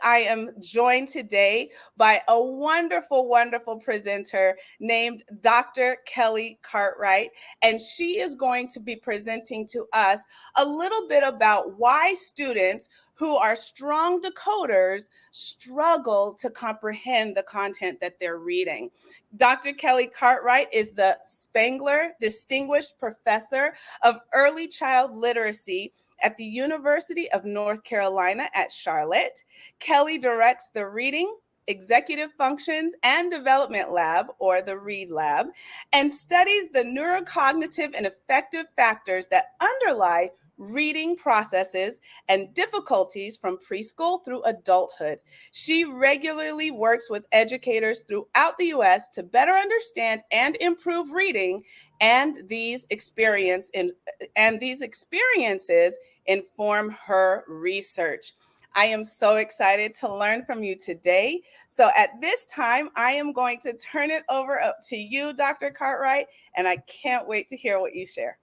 I am joined today by a wonderful, wonderful presenter named Dr. Kelly Cartwright, and she is going to be presenting to us a little bit about why students who are strong decoders struggle to comprehend the content that they're reading. Dr. Kelly Cartwright is the Spangler Distinguished Professor of Early Child Literacy at the University of North Carolina at Charlotte. Kelly directs the Reading, Executive Functions and Development Lab, or the READ Lab, and studies the neurocognitive and affective factors that underlie reading processes and difficulties from preschool through adulthood. She regularly works with educators throughout the U.S. to better understand and improve reading, and these experiences inform her research. I am so excited to learn from you today. So at this time, I am going to turn it over up to you, Dr. Cartwright, and I can't wait to hear what you share.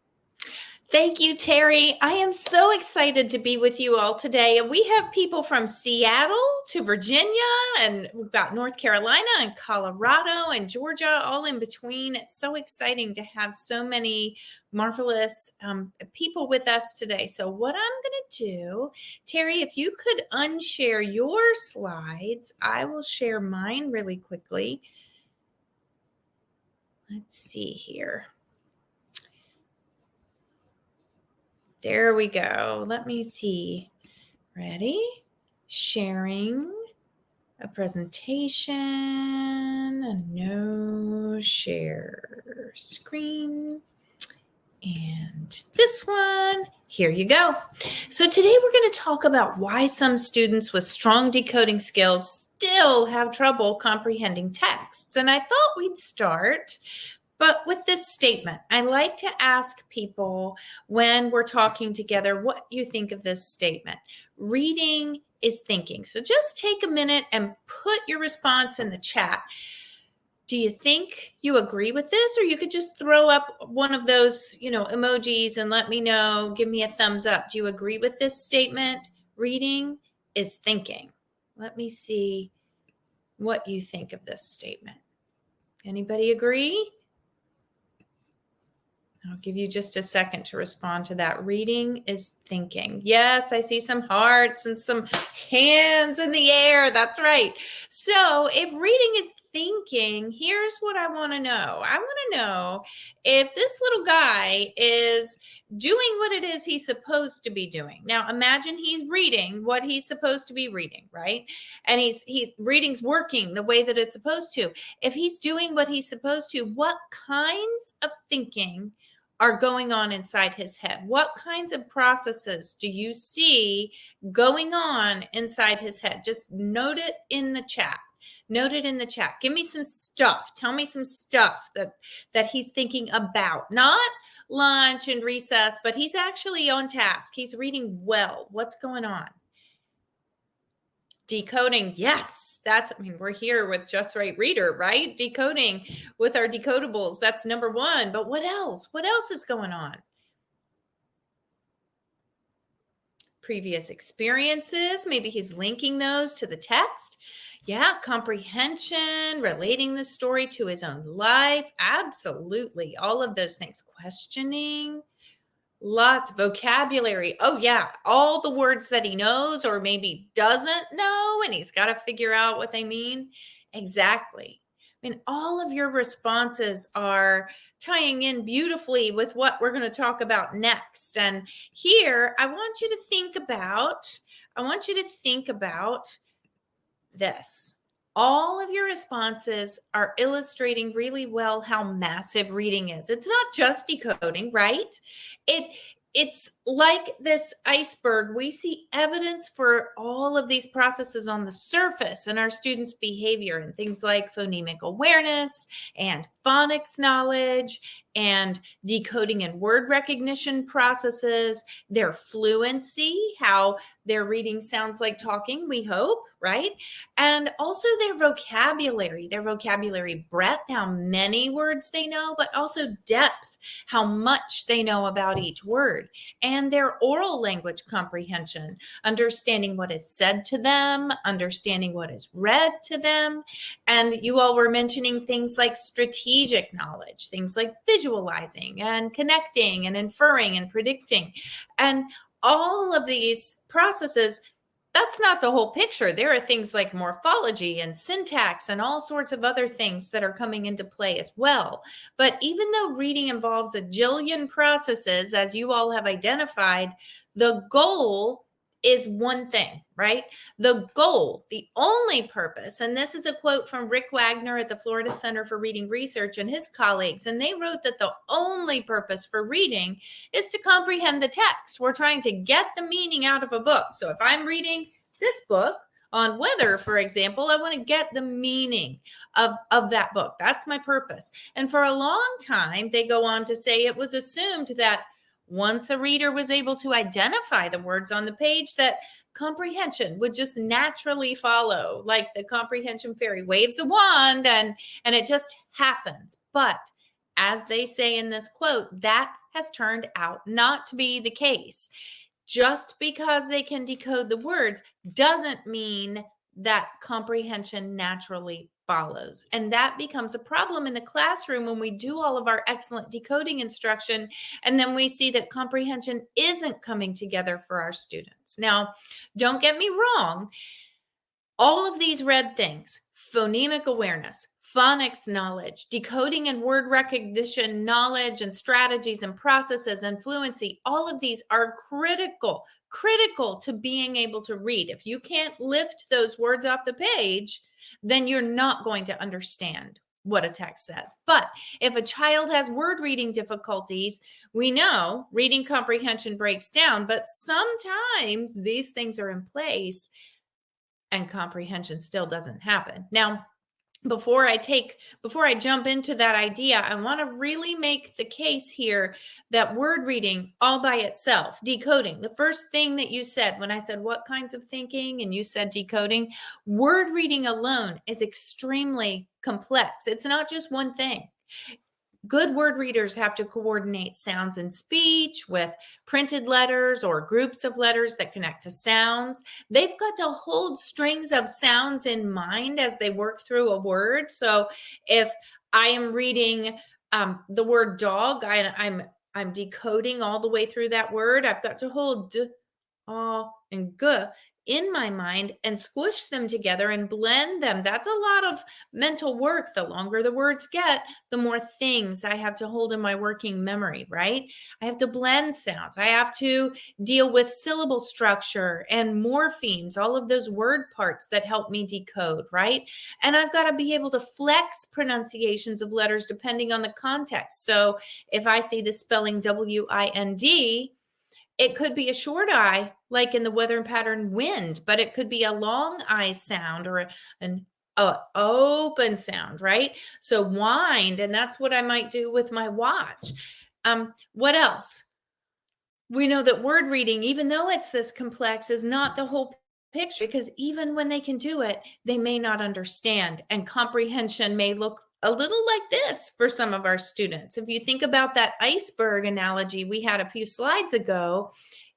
Thank you, Terry. I am so excited to be with you all today. And we have people from Seattle to Virginia, and we've got North Carolina and Colorado and Georgia, all in between. It's so exciting to have so many marvelous people with us today. So what I'm going to do, Terry, if you could unshare your slides, I will share mine really quickly. Let's see here. There we go. Let me see. Ready? Sharing a presentation. No share screen. And this one. Here you go. So today we're going to talk about why some students with strong decoding skills still have trouble comprehending texts. And I thought we'd start with this statement. I like to ask people when we're talking together what you think of this statement. Reading is thinking. So just take a minute and put your response in the chat. Do you think you agree with this? Or you could just throw up one of those, emojis and let me know, give me a thumbs up. Do you agree with this statement? Reading is thinking. Let me see what you think of this statement. Anybody agree? I'll give you just a second to respond to that. Reading is thinking. Yes, I see some hearts and some hands in the air. That's right. So if reading is thinking, here's what I want to know. I want to know if this little guy is doing what it is he's supposed to be doing. Now, imagine he's reading what he's supposed to be reading, right? And he's reading's working the way that it's supposed to. If he's doing what he's supposed to, what kinds of thinking are going on inside his head? What kinds of processes do you see going on inside his head? Just note it in the chat. Note it in the chat. Give me some stuff. Tell me some stuff that he's thinking about. Not lunch and recess, but he's actually on task. He's reading well. What's going on? Decoding. Yes, we're here with Just Right Reader, right? Decoding with our decodables. That's number one. But what else? What else is going on? Previous experiences. Maybe he's linking those to the text. Yeah, comprehension, relating the story to his own life. Absolutely. All of those things. Questioning. Lots of vocabulary. Oh, yeah. All the words that he knows or maybe doesn't know, and he's got to figure out what they mean. Exactly. I mean, all of your responses are tying in beautifully with what we're going to talk about next. And here, I want you to think about this. All of your responses are illustrating really well how massive reading is. It's not just decoding, right? It's like this iceberg. We see evidence for all of these processes on the surface in our students' behavior and things like phonemic awareness and phonics knowledge and decoding and word recognition processes, their fluency, how their reading sounds like talking, we hope, right? And also their vocabulary breadth, how many words they know, but also depth, how much they know about each word, and their oral language comprehension, understanding what is said to them, understanding what is read to them. And you all were mentioning things like strategic knowledge, things like visualizing and connecting and inferring and predicting. And all of these processes, that's not the whole picture. There are things like morphology and syntax and all sorts of other things that are coming into play as well. But even though reading involves a jillion processes, as you all have identified, the goal is one thing, right? The goal, the only purpose, and this is a quote from Rick Wagner at the Florida Center for Reading Research and his colleagues, and they wrote that the only purpose for reading is to comprehend the text. We're trying to get the meaning out of a book. So if I'm reading this book on weather, for example, I want to get the meaning of that book. That's my purpose. And for a long time, they go on to say it was assumed that once a reader was able to identify the words on the page, that comprehension would just naturally follow, like the comprehension fairy waves a wand and it just happens. But as they say in this quote, that has turned out not to be the case. Just because they can decode the words doesn't mean that comprehension naturally follows. And that becomes a problem in the classroom when we do all of our excellent decoding instruction, and then we see that comprehension isn't coming together for our students. Now, don't get me wrong. All of these red things, phonemic awareness, phonics knowledge, decoding and word recognition knowledge and strategies and processes and fluency, all of these are critical to being able to read. If you can't lift those words off the page, then you're not going to understand what a text says. But if a child has word reading difficulties, we know reading comprehension breaks down, but sometimes these things are in place and comprehension still doesn't happen. Now, before I jump into that idea, I want to really make the case here that word reading all by itself, decoding, the first thing that you said when I said what kinds of thinking and you said decoding, word reading alone is extremely complex. It's not just one thing. Good word readers have to coordinate sounds and speech with printed letters or groups of letters that connect to sounds. They've got to hold strings of sounds in mind as they work through a word. So if I am reading the word dog, I'm decoding all the way through that word. I've got to hold d, and g in my mind and squish them together and blend them. That's a lot of mental work. The longer the words get, the more things I have to hold in my working memory, right? I have to blend sounds. I have to deal with syllable structure and morphemes, all of those word parts that help me decode, right? And I've got to be able to flex pronunciations of letters depending on the context. So if I see the spelling W-I-N-D, it could be a short I, like in the weather pattern wind, but it could be a long I sound or an open sound, right? So wind, and that's what I might do with my watch. What else? We know that word reading, even though it's this complex, is not the whole picture, because even when they can do it, they may not understand, and comprehension may look a little like this for some of our students. If you think about that iceberg analogy we had a few slides ago,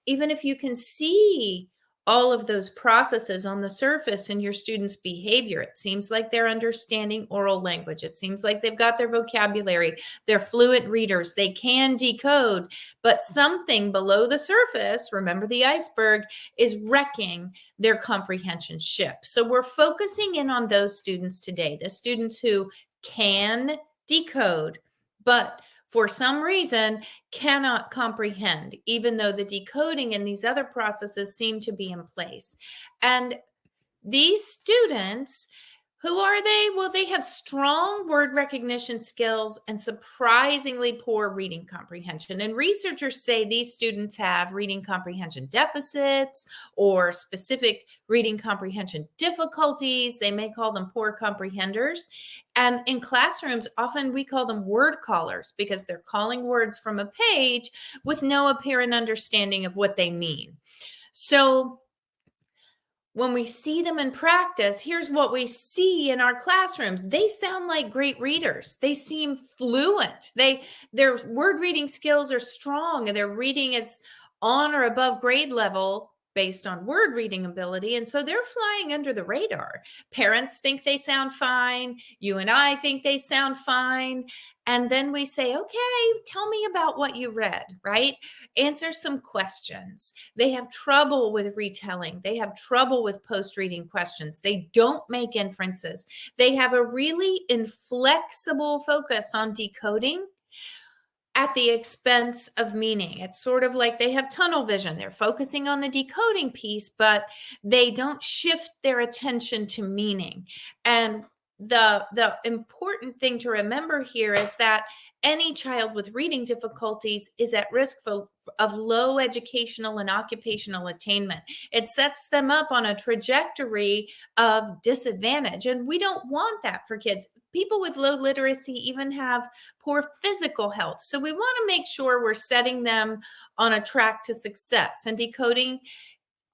even if you can see all of those processes on the surface in your students' behavior, it seems like they're understanding oral language. It seems like they've got their vocabulary. They're fluent readers. They can decode, but something below the surface, remember the iceberg, is wrecking their comprehension ship. So we're focusing in on those students today, the students who can decode, but for some reason cannot comprehend, even though the decoding and these other processes seem to be in place. And these students, Who are they? Well, they have strong word recognition skills and surprisingly poor reading comprehension. And researchers say these students have reading comprehension deficits or specific reading comprehension difficulties. They may call them poor comprehenders. And in classrooms, often we call them word callers because they're calling words from a page with no apparent understanding of what they mean. So, when we see them in practice, here's what we see in our classrooms. They sound like great readers. They seem fluent. Their word reading skills are strong and their reading is on or above grade level based on word reading ability. And so they're flying under the radar. Parents think they sound fine. You and I think they sound fine. And then we say, okay, tell me about what you read, right? Answer some questions. They have trouble with retelling. They have trouble with post-reading questions. They don't make inferences. They have a really inflexible focus on decoding at the expense of meaning. It's sort of like they have tunnel vision. They're focusing on the decoding piece, but they don't shift their attention to meaning. And the important thing to remember here is that any child with reading difficulties is at risk of low educational and occupational attainment. It sets them up on a trajectory of disadvantage. And we don't want that for kids. People with low literacy even have poor physical health. So we want to make sure we're setting them on a track to success. And decoding,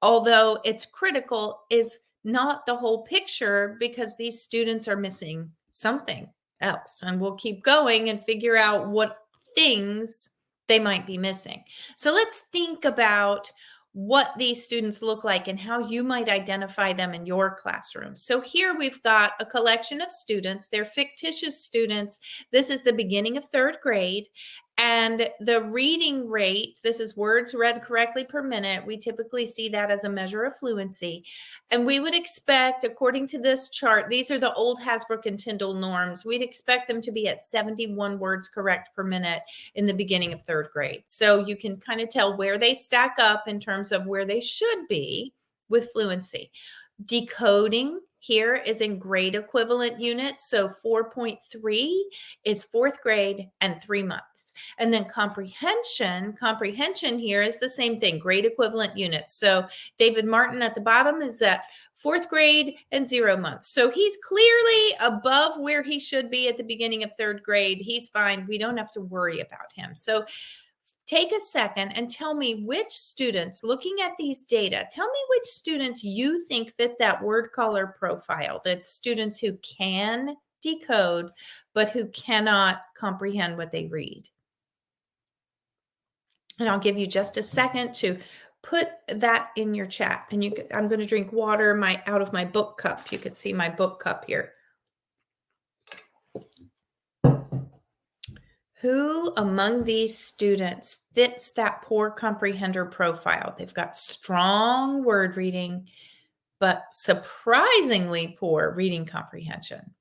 although it's critical, is not the whole picture because these students are missing something else. And we'll keep going and figure out what things they might be missing. So let's think about what these students look like and how you might identify them in your classroom. So here we've got a collection of students. They're fictitious students. This is the beginning of third grade. And the reading rate, this is words read correctly per minute. We typically see that as a measure of fluency. And we would expect, according to this chart, these are the old Hasbrook and Tyndall norms. We'd expect them to be at 71 words correct per minute in the beginning of third grade. So you can kind of tell where they stack up in terms of where they should be with fluency. Decoding here is in grade equivalent units. So 4.3 is fourth grade and 3 months. And then comprehension here is the same thing, grade equivalent units. So David Martin at the bottom is at fourth grade and 0 months. So he's clearly above where he should be at the beginning of third grade. He's fine. We don't have to worry about him. So take a second and tell me which students, looking at these data, tell me which students you think fit that word caller profile. That's students who can decode, but who cannot comprehend what they read. And I'll give you just a second to put that in your chat. And I'm going to drink water out of my book cup. You could see my book cup here. Who among these students fits that poor comprehender profile? They've got strong word reading, but surprisingly poor reading comprehension.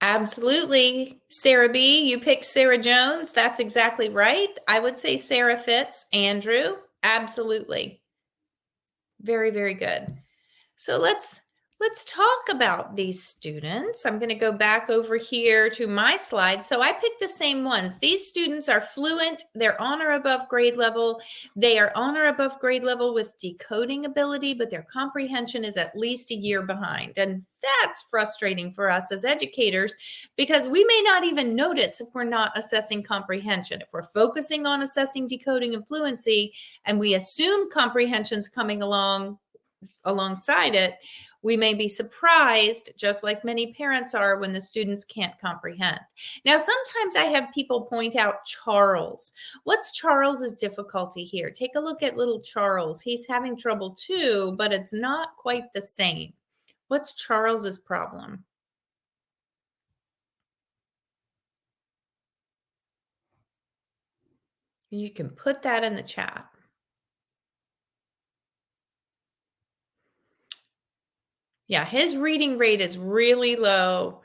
Absolutely. Sarah B., you picked Sarah Jones. That's exactly right. I would say Sarah fits. Andrew, absolutely. Very, very good. So let's talk about these students. I'm going to go back over here to my slide. So I picked the same ones. These students are fluent. They're on or above grade level. They are on or above grade level with decoding ability, but their comprehension is at least a year behind. And that's frustrating for us as educators because we may not even notice if we're not assessing comprehension. If we're focusing on assessing decoding and fluency and we assume comprehension's coming alongside it, we may be surprised, just like many parents are, when the students can't comprehend. Now, sometimes I have people point out Charles. What's Charles's difficulty here? Take a look at little Charles. He's having trouble too, but it's not quite the same. What's Charles's problem? You can put that in the chat. Yeah, his reading rate is really low.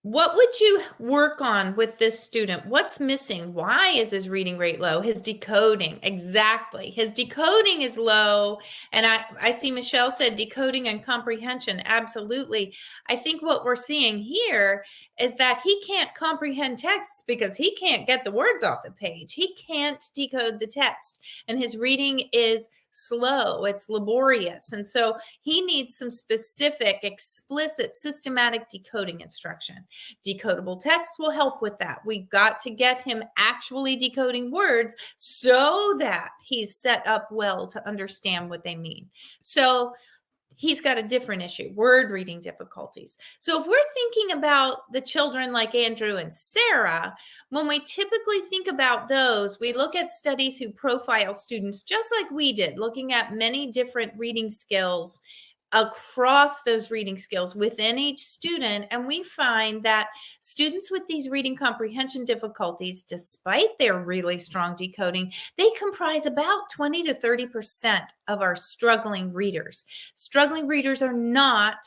What would you work on with this student? What's missing? Why is his reading rate low? His decoding, exactly. His decoding is low. And I see Michelle said decoding and comprehension. Absolutely. I think what we're seeing here is that he can't comprehend texts because he can't get the words off the page. He can't decode the text. And his reading is slow, it's laborious. And so he needs some specific, explicit, systematic decoding instruction. Decodable text will help with that. We've got to get him actually decoding words so that he's set up well to understand what they mean. So he's got a different issue, word reading difficulties. So if we're thinking about the children like Andrew and Sarah, when we typically think about those, we look at studies who profile students just like we did, looking at many different reading skills across those reading skills within each student. And we find that students with these reading comprehension difficulties, despite their really strong decoding, they comprise about 20 to 30% of our struggling readers. Struggling readers are not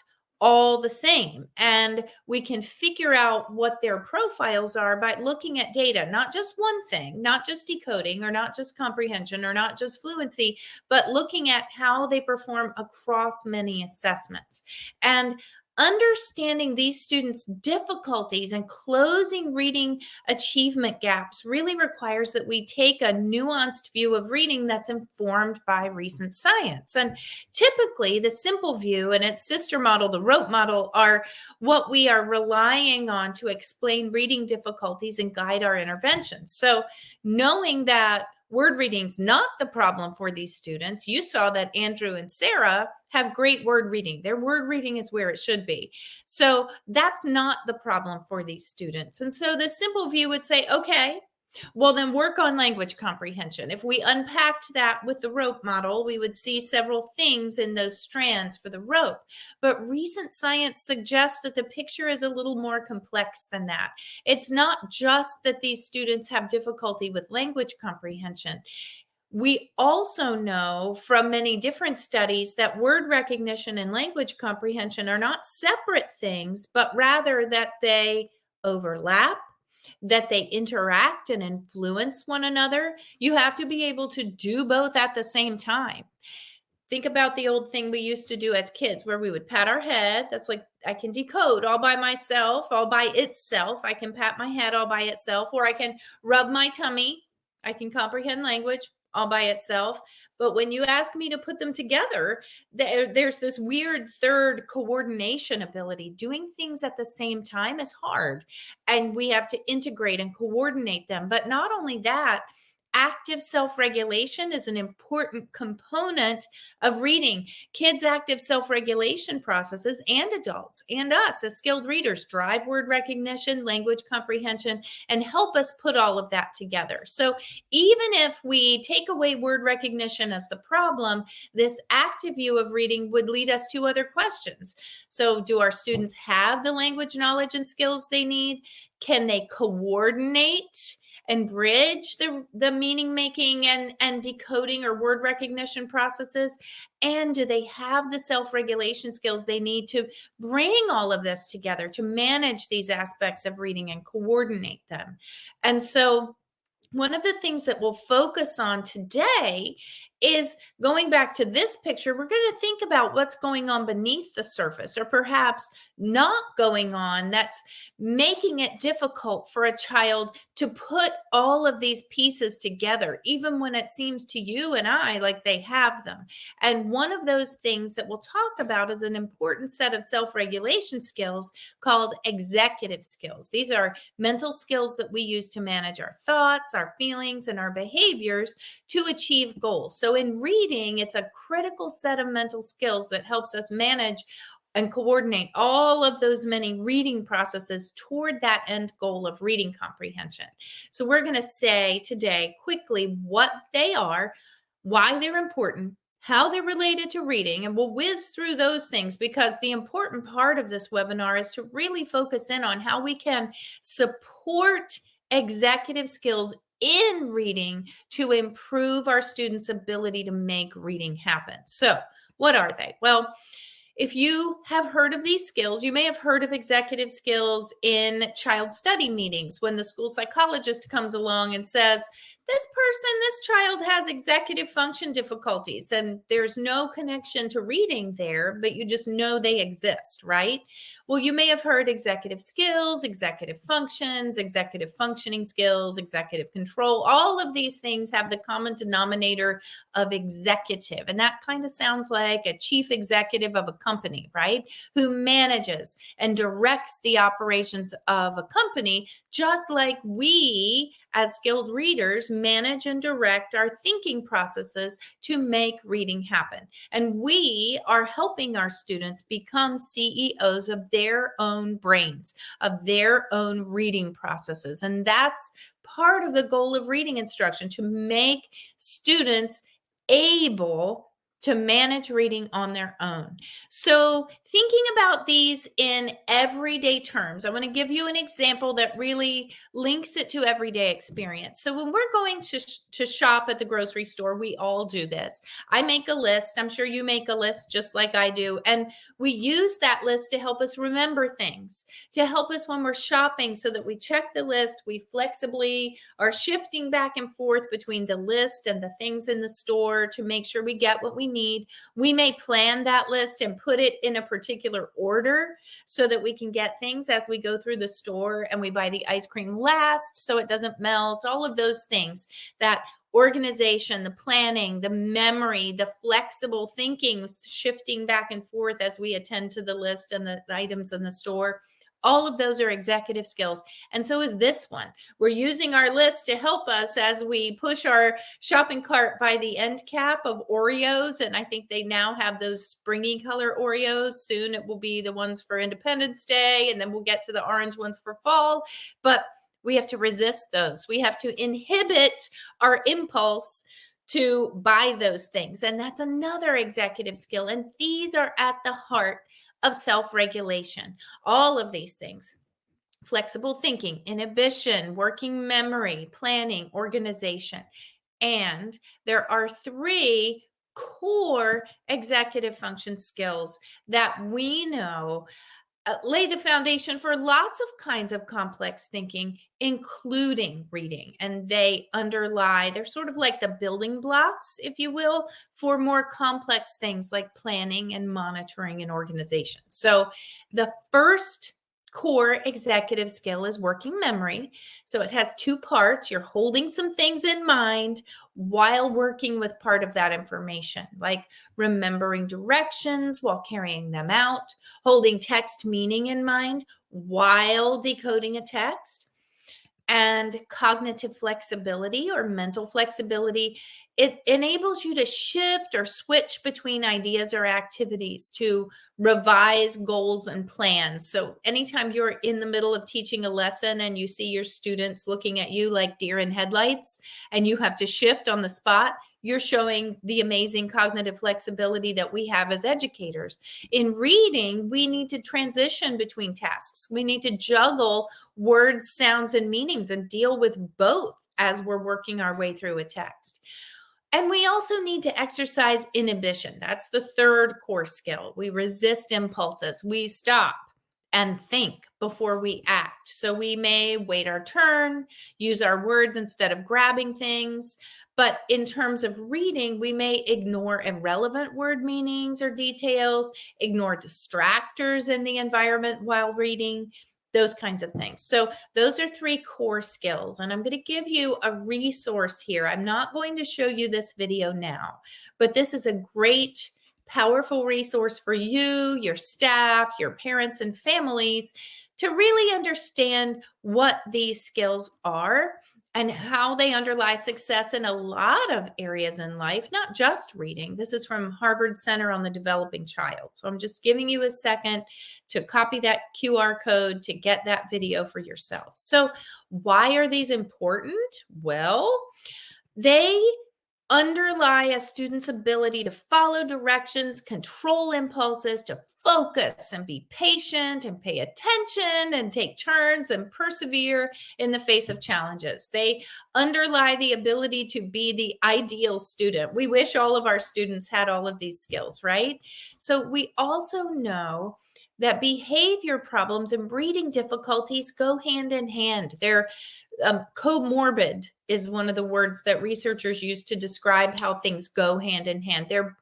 all the same. And we can figure out what their profiles are by looking at data, not just one thing, not just decoding or not just comprehension or not just fluency, but looking at how they perform across many assessments. And understanding these students' difficulties and closing reading achievement gaps really requires that we take a nuanced view of reading that's informed by recent science. And typically, the simple view and its sister model, the rote model, are what we are relying on to explain reading difficulties and guide our interventions. So knowing that word reading's not the problem for these students. You saw that Andrew and Sarah have great word reading. Their word reading is where it should be. So that's not the problem for these students. And so the simple view would say, okay, well, then work on language comprehension. If we unpacked that with the rope model, we would see several things in those strands for the rope. But recent science suggests that the picture is a little more complex than that. It's not just that these students have difficulty with language comprehension. We also know from many different studies that word recognition and language comprehension are not separate things, but rather that they overlap, that they interact and influence one another. You have to be able to do both at the same time. Think about the old thing we used to do as kids where we would pat our head. That's like, I can decode all by myself, all by itself. I can pat my head all by itself, or I can rub my tummy. I can comprehend language all by itself. But when you ask me to put them together, there's this weird third coordination ability. Doing things at the same time is hard, and we have to integrate and coordinate them. But not only that, active self-regulation is an important component of reading. Kids' active self-regulation processes, and adults and us as skilled readers, drive word recognition, language comprehension, and help us put all of that together. So even if we take away word recognition as the problem, this active view of reading would lead us to other questions. So do our students have the language knowledge and skills they need? Can they coordinate and bridge the meaning making and decoding or word recognition processes? And do they have the self-regulation skills they need to bring all of this together, to manage these aspects of reading and coordinate them? And so one of the things that we'll focus on today is going back to this picture. We're going to think about what's going on beneath the surface, or perhaps not going on, that's making it difficult for a child to put all of these pieces together, even when it seems to you and I like they have them. And one of those things that we'll talk about is an important set of self-regulation skills called executive skills. These are mental skills that we use to manage our thoughts, our feelings, and our behaviors to achieve goals. So in reading, it's a critical set of mental skills that helps us manage and coordinate all of those many reading processes toward that end goal of reading comprehension. So we're going to say today quickly what they are, why they're important, how they're related to reading, and we'll whiz through those things, because the important part of this webinar is to really focus in on how we can support executive skills in reading to improve our students' ability to make reading happen. So what are they? Well, if you have heard of these skills, you may have heard of executive skills in child study meetings when the school psychologist comes along and says, this child has executive function difficulties, and there's no connection to reading there, but you just know they exist, right? Well, you may have heard executive skills, executive functions, executive functioning skills, executive control. All of these things have the common denominator of executive. And that kind of sounds like a chief executive of a company, right? Who manages and directs the operations of a company, just like we as skilled readers manage and direct our thinking processes to make reading happen. And we are helping our students become CEOs of their own brains, of their own reading processes. And that's part of the goal of reading instruction, to make students able to manage reading on their own. So thinking about these in everyday terms, I want to give you an example that really links it to everyday experience. So when we're going to shop at the grocery store, we all do this. I make a list. I'm sure you make a list just like I do. And we use that list to help us remember things, to help us when we're shopping, so that we check the list. We flexibly are shifting back and forth between the list and the things in the store to make sure we get what we need. We may plan that list and put it in a particular order so that we can get things as we go through the store, and we buy the ice cream last so it doesn't melt. All of those things, that organization, the planning, the memory, the flexible thinking, shifting back and forth as we attend to the list and the items in the store. All of those are executive skills. And so is this one. We're using our list to help us as we push our shopping cart by the end cap of Oreos. And I think they now have those springy color Oreos. Soon it will be the ones for Independence Day, and then we'll get to the orange ones for fall. But we have to resist those. We have to inhibit our impulse to buy those things. And that's another executive skill. And these are at the heart of self-regulation. All of these things: flexible thinking, inhibition, working memory, planning, organization. And there are 3 core executive function skills that we know lay the foundation for lots of kinds of complex thinking, including reading. And they're sort of like the building blocks, if you will, for more complex things like planning and monitoring and organization. So the first core executive skill is working memory. So it has 2 parts. You're holding some things in mind while working with part of that information, like remembering directions while carrying them out, holding text meaning in mind while decoding a text. And cognitive flexibility, or mental flexibility, it enables you to shift or switch between ideas or activities, to revise goals and plans. So anytime you're in the middle of teaching a lesson and you see your students looking at you like deer in headlights, and you have to shift on the spot, you're showing the amazing cognitive flexibility that we have as educators. In reading, we need to transition between tasks. We need to juggle words, sounds, and meanings, and deal with both as we're working our way through a text. And we also need to exercise inhibition. That's the third core skill. We resist impulses. We stop and think before we act. So we may wait our turn, use our words instead of grabbing things. But in terms of reading, we may ignore irrelevant word meanings or details, ignore distractors in the environment while reading, those kinds of things. So those are 3 core skills. And I'm going to give you a resource here. I'm not going to show you this video now, but this is a great, powerful resource for you, your staff, your parents, and families to really understand what these skills are and how they underlie success in a lot of areas in life, not just reading. This is from Harvard Center on the Developing Child. So I'm just giving you a second to copy that QR code to get that video for yourself. So why are these important? Well, they underlie a student's ability to follow directions, control impulses, to focus and be patient and pay attention and take turns and persevere in the face of challenges. They underlie the ability to be the ideal student. We wish all of our students had all of these skills, right? So we also know that behavior problems and reading difficulties go hand in hand. They're comorbid is one of the words that researchers use to describe how things go hand in hand. They're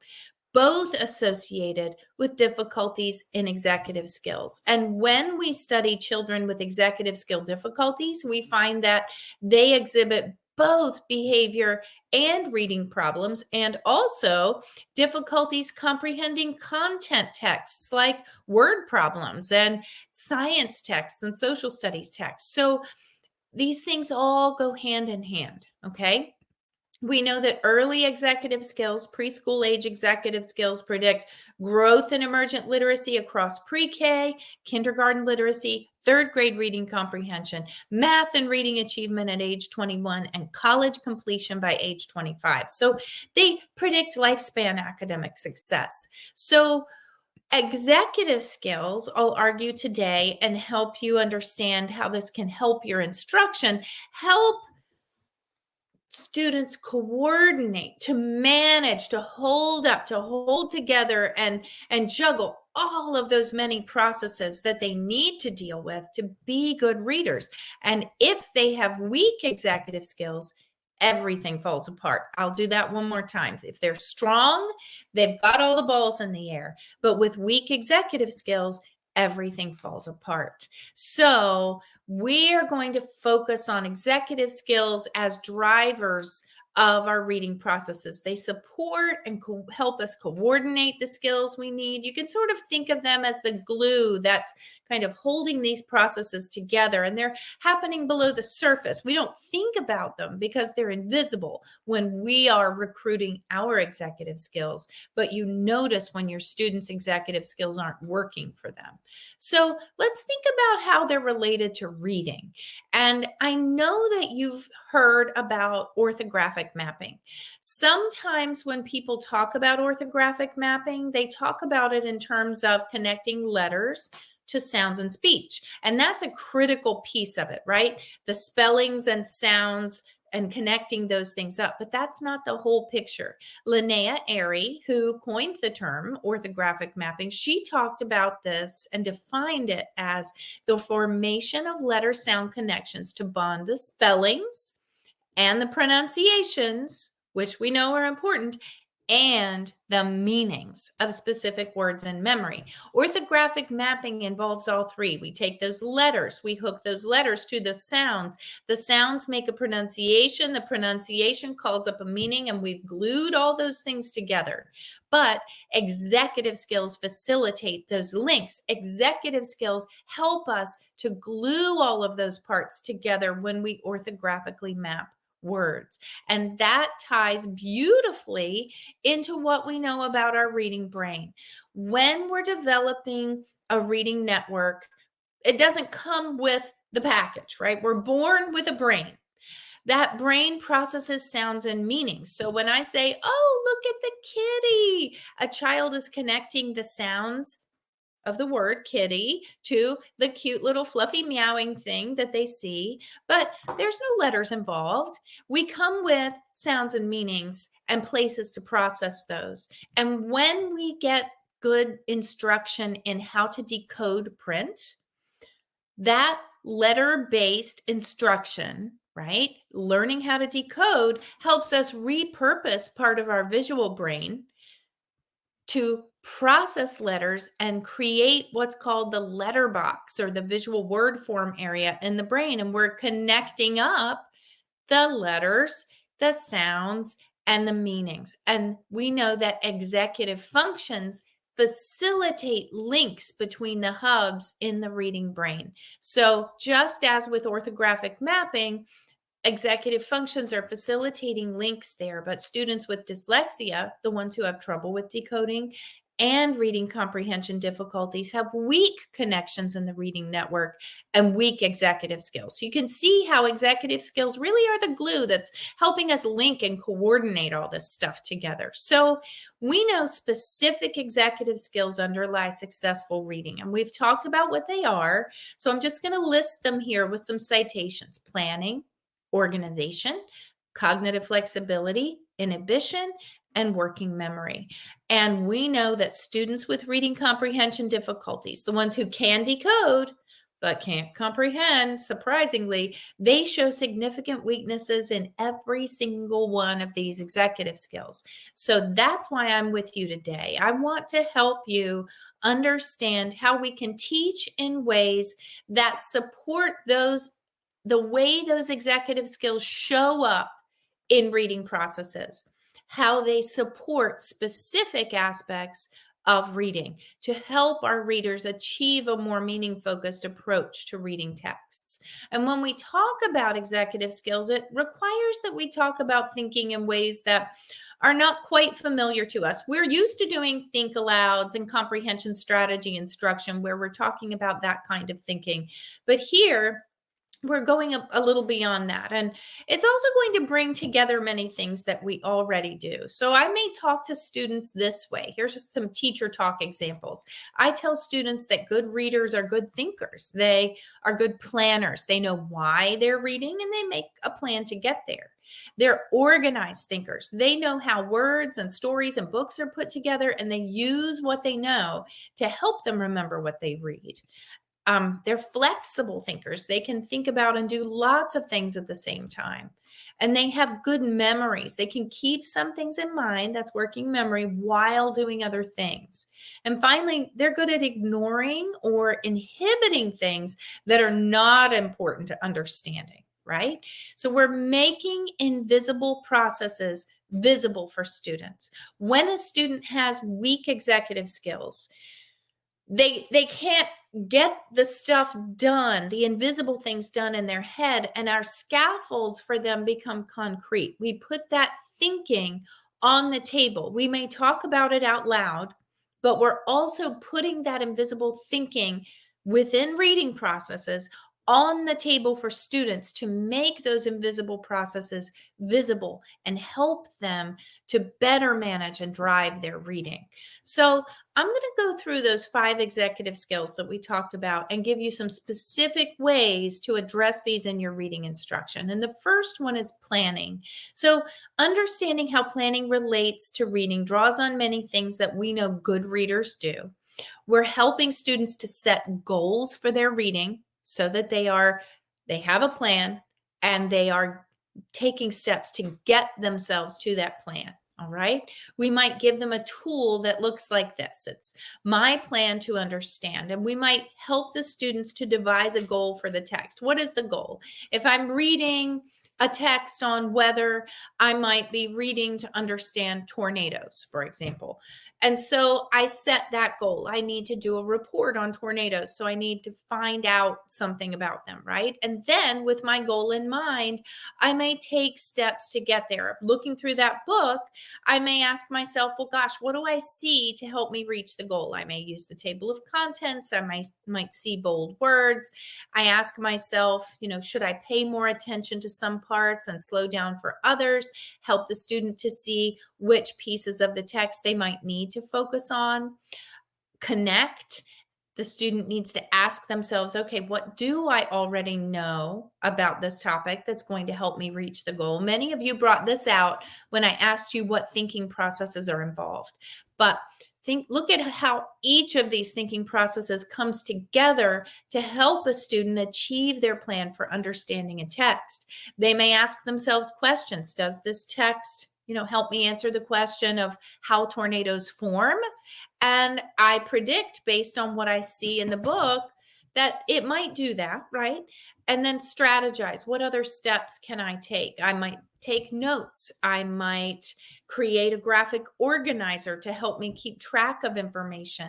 both associated with difficulties in executive skills. And when we study children with executive skill difficulties, we find that they exhibit both behavior and reading problems, and also difficulties comprehending content texts like word problems and science texts and social studies texts. So these things all go hand in hand, okay? We know that early executive skills, preschool age executive skills, predict growth in emergent literacy across pre-K, kindergarten literacy, third grade reading comprehension, math and reading achievement at age 21, and college completion by age 25. So they predict lifespan academic success. So executive skills, I'll argue today, and help you understand how this can help your instruction, help students coordinate, to manage, to hold up, to hold together, and juggle all of those many processes that they need to deal with to be good readers. And if they have weak executive skills, everything falls apart. I'll do that one more time. If they're strong, they've got all the balls in the air. But with weak executive skills, everything falls apart. So we are going to focus on executive skills as drivers of our reading processes. They support and help us coordinate the skills we need. You can sort of think of them as the glue that's kind of holding these processes together, and they're happening below the surface. We don't think about them because they're invisible when we are recruiting our executive skills, but you notice when your students' executive skills aren't working for them. So let's think about how they're related to reading. And I know that you've heard about orthographic mapping. Sometimes when people talk about orthographic mapping, they talk about it in terms of connecting letters to sounds and speech. And that's a critical piece of it, right? The spellings and sounds and connecting those things up. But that's not the whole picture. Linnea Airy, who coined the term orthographic mapping, she talked about this and defined it as the formation of letter-sound connections to bond the spellings and the pronunciations, which we know are important, and the meanings of specific words in memory. Orthographic mapping involves all three. We take those letters, we hook those letters to the sounds make a pronunciation, the pronunciation calls up a meaning, and we've glued all those things together. But executive skills facilitate those links. Executive skills help us to glue all of those parts together when we orthographically map words. And that ties beautifully into what we know about our reading brain. When we're developing a reading network, it doesn't come with the package, right? We're born with a brain. That brain processes sounds and meanings. So when I say, oh, look at the kitty, a child is connecting the sounds of the word kitty to the cute little fluffy meowing thing that they see, but there's no letters involved. We come with sounds and meanings and places to process those. And when we get good instruction in how to decode print, that letter-based instruction, right? Learning how to decode helps us repurpose part of our visual brain to process letters and create what's called the letterbox, or the visual word form area in the brain. And we're connecting up the letters, the sounds, and the meanings. And we know that executive functions facilitate links between the hubs in the reading brain. So just as with orthographic mapping, executive functions are facilitating links there, but students with dyslexia, the ones who have trouble with decoding, and reading comprehension difficulties have weak connections in the reading network and weak executive skills. So you can see how executive skills really are the glue that's helping us link and coordinate all this stuff together. So we know specific executive skills underlie successful reading, and we've talked about what they are. So I'm just going to list them here with some citations: planning, organization, cognitive flexibility, inhibition, and working memory. And we know that students with reading comprehension difficulties, the ones who can decode but can't comprehend, surprisingly, they show significant weaknesses in every single one of these executive skills. So that's why I'm with you today. I want to help you understand how we can teach in ways that support the way those executive skills show up in reading processes, how they support specific aspects of reading to help our readers achieve a more meaning-focused approach to reading texts. And when we talk about executive skills, it requires that we talk about thinking in ways that are not quite familiar to us. We're used to doing think alouds and comprehension strategy instruction where we're talking about that kind of thinking. But here, we're going a little beyond that. And it's also going to bring together many things that we already do. So I may talk to students this way. Here's just some teacher talk examples. I tell students that good readers are good thinkers. They are good planners. They know why they're reading and they make a plan to get there. They're organized thinkers. They know how words and stories and books are put together, and they use what they know to help them remember what they read. They're flexible thinkers. They can think about and do lots of things at the same time. And they have good memories. They can keep some things in mind, that's working memory, while doing other things. And finally, they're good at ignoring or inhibiting things that are not important to understanding, right? So we're making invisible processes visible for students. When a student has weak executive skills, they can't get the stuff done, the invisible things done in their head, and our scaffolds for them become concrete. We put that thinking on the table. We may talk about it out loud, but we're also putting that invisible thinking within reading processes on the table for students to make those invisible processes visible and help them to better manage and drive their reading. So I'm going to go through those 5 executive skills that we talked about and give you some specific ways to address these in your reading instruction. And the first one is planning. So understanding how planning relates to reading draws on many things that we know good readers do. We're helping students to set goals for their reading so that they have a plan and they are taking steps to get themselves to that plan. All right. We might give them a tool that looks like this. It's my plan to understand. And we might help the students to devise a goal for the text. What is the goal? If I'm reading a text on weather, I might be reading to understand tornadoes, for example. And so I set that goal. I need to do a report on tornadoes. So I need to find out something about them, right? And then with my goal in mind, I may take steps to get there. Looking through that book, I may ask myself, well, gosh, what do I see to help me reach the goal? I may use the table of contents. I might see bold words. I ask myself, should I pay more attention to some parts and slow down for others? Help the student to see which pieces of the text they might need to focus on. Connect. The student needs to ask themselves, okay, what do I already know about this topic that's going to help me reach the goal? Many of you brought this out when I asked you what thinking processes are involved. But look at how each of these thinking processes comes together to help a student achieve their plan for understanding a text. They may ask themselves questions. Does this text help me answer the question of how tornadoes form? And I predict based on what I see in the book that it might do that, right? And then strategize. What other steps can I take? I might take notes. I might create a graphic organizer to help me keep track of information.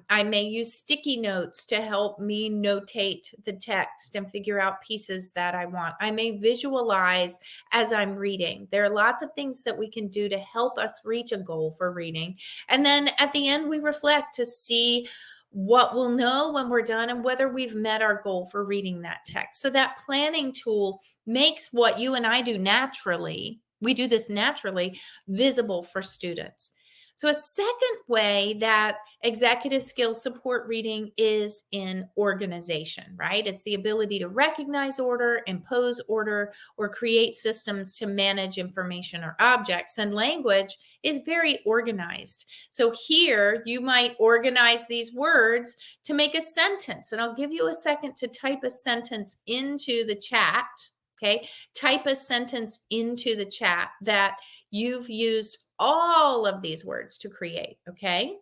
I may use sticky notes to help me notate the text and figure out pieces that I want. I may visualize as I'm reading. There are lots of things that we can do to help us reach a goal for reading. And then at the end, we reflect to see what we'll know when we're done and whether we've met our goal for reading that text. So that planning tool makes what you and I do naturally, we do this naturally, visible for students. So a second way that executive skills support reading is in organization, right? It's the ability to recognize order, impose order, or create systems to manage information or objects. And language is very organized. So here you might organize these words to make a sentence. And I'll give you a second to type a sentence into the chat. Okay, type a sentence into the chat that you've used all of these words to create, okay?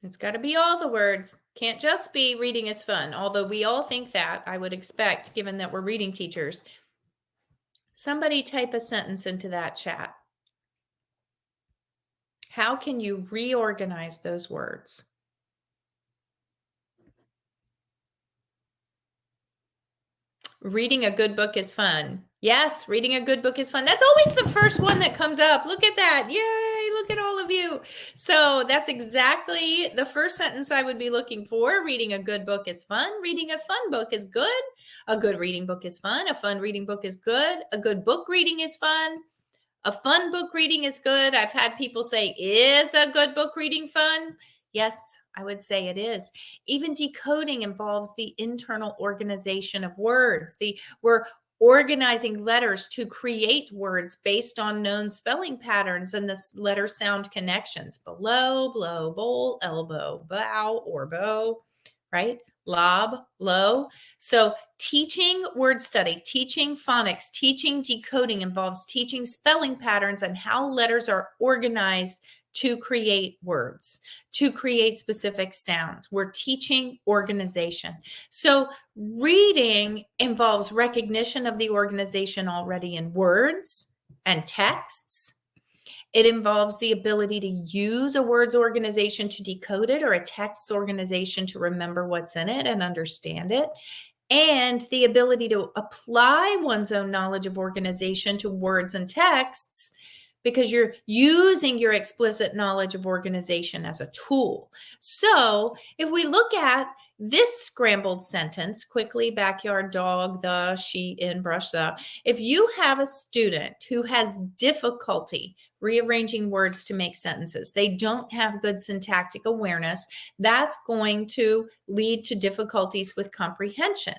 It's got to be all the words. Can't just be reading is fun, although we all think that, I would expect, given that we're reading teachers. Somebody type a sentence into that chat. How can you reorganize those words? Reading a good book is fun. Yes, reading a good book is fun. That's always the first one that comes up. Look at that. Yay, look at all of you. So that's exactly the first sentence I would be looking for. Reading a good book is fun. Reading a fun book is good. A good reading book is fun. A fun reading book is good. A good book reading is fun. A fun book reading is good. I've had people say, is a good book reading fun? Yes, I would say it is. Even decoding involves the internal organization of words. We're organizing letters to create words based on known spelling patterns and the letter sound connections. Below, blow, bowl, elbow, bow, or bow, right? Lob, low. So teaching word study, teaching phonics, teaching decoding involves teaching spelling patterns and how letters are organized to create words, to create specific sounds. We're teaching organization. So reading involves recognition of the organization already in words and texts. It involves the ability to use a word's organization to decode it or a text's organization to remember what's in it and understand it. And the ability to apply one's own knowledge of organization to words and texts because you're using your explicit knowledge of organization as a tool. So if we look at this scrambled sentence, quickly, backyard dog, the, she, in, brush, the. If you have a student who has difficulty rearranging words to make sentences, they don't have good syntactic awareness, that's going to lead to difficulties with comprehension.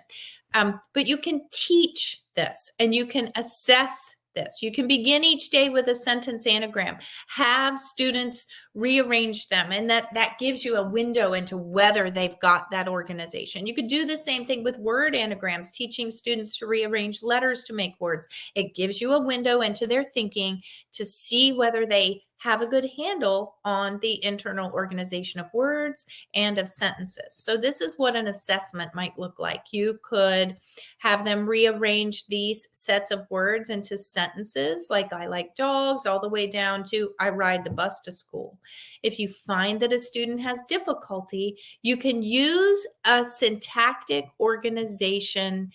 But you can teach this and you can assess this. You can begin each day with a sentence anagram, have students rearrange them, and that gives you a window into whether they've got that organization. You could do the same thing with word anagrams, teaching students to rearrange letters to make words. It gives you a window into their thinking to see whether they have a good handle on the internal organization of words and of sentences. So this is what an assessment might look like. You could have them rearrange these sets of words into sentences like I like dogs all the way down to I ride the bus to school. If you find that a student has difficulty, you can use a syntactic organization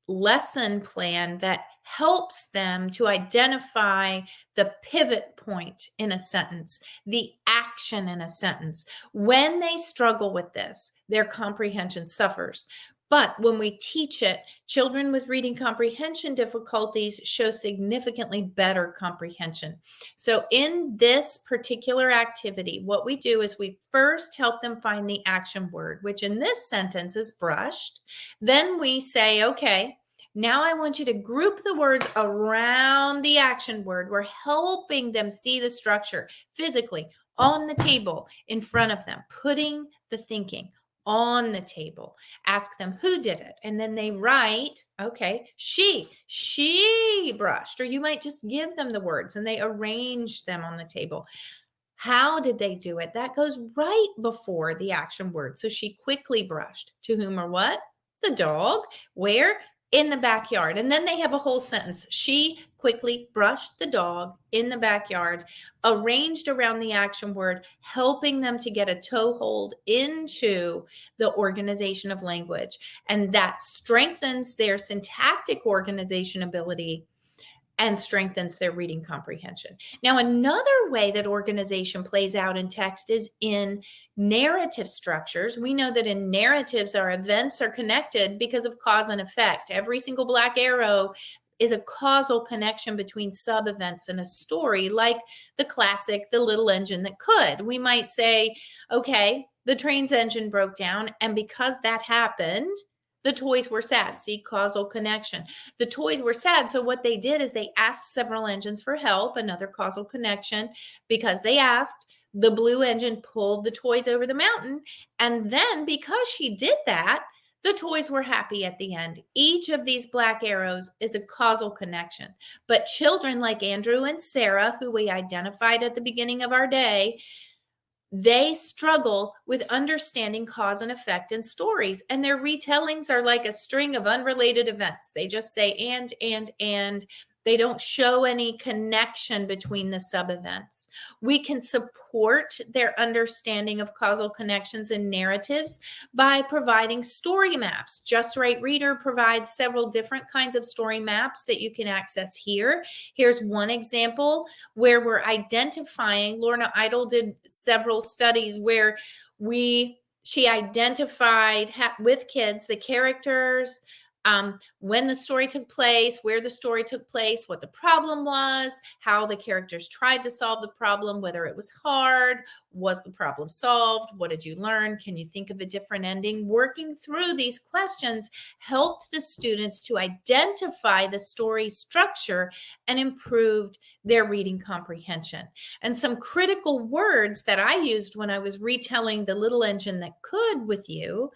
lesson plan that helps them to identify the pivot point in a sentence, the action in a sentence. When they struggle with this, their comprehension suffers. But when we teach it, children with reading comprehension difficulties show significantly better comprehension. So in this particular activity, what we do is we first help them find the action word, which in this sentence is brushed. Then we say, okay, now I want you to group the words around the action word. We're helping them see the structure physically on the table in front of them, putting the thinking on the table. Ask them who did it. And then they write, okay, she brushed. Or you might just give them the words and they arrange them on the table. How did they do it? That goes right before the action word. So she quickly brushed. To whom or what? The dog. Where? In the backyard. And then they have a whole sentence. She quickly brushed the dog in the backyard, arranged around the action word, helping them to get a toehold into the organization of language. And that strengthens their syntactic organization ability and strengthens their reading comprehension. Now, another way that organization plays out in text is in narrative structures. We know that in narratives, our events are connected because of cause and effect. Every single black arrow is a causal connection between sub-events in a story, like the classic The Little Engine That Could. We might say, okay, the train's engine broke down, and because that happened, the toys were sad. See, causal connection. The toys were sad. So what they did is they asked several engines for help, another causal connection. Because they asked, the blue engine pulled the toys over the mountain. And then because she did that, the toys were happy at the end. Each of these black arrows is a causal connection. But children like Andrew and Sarah, who we identified at the beginning of our day, they struggle with understanding cause and effect in stories, and their retellings are like a string of unrelated events. They just say and they don't show any connection between the sub-events. We can support their understanding of causal connections in narratives by providing story maps. Just Right Reader provides several different kinds of story maps that you can access here. Here's one example where we're identifying. Lorna Idle did several studies where she identified with kids the characters, when the story took place, where the story took place, what the problem was, how the characters tried to solve the problem, whether it was hard, was the problem solved, what did you learn, can you think of a different ending? Working through these questions helped the students to identify the story structure and improved their reading comprehension. And some critical words that I used when I was retelling The Little Engine That Could with you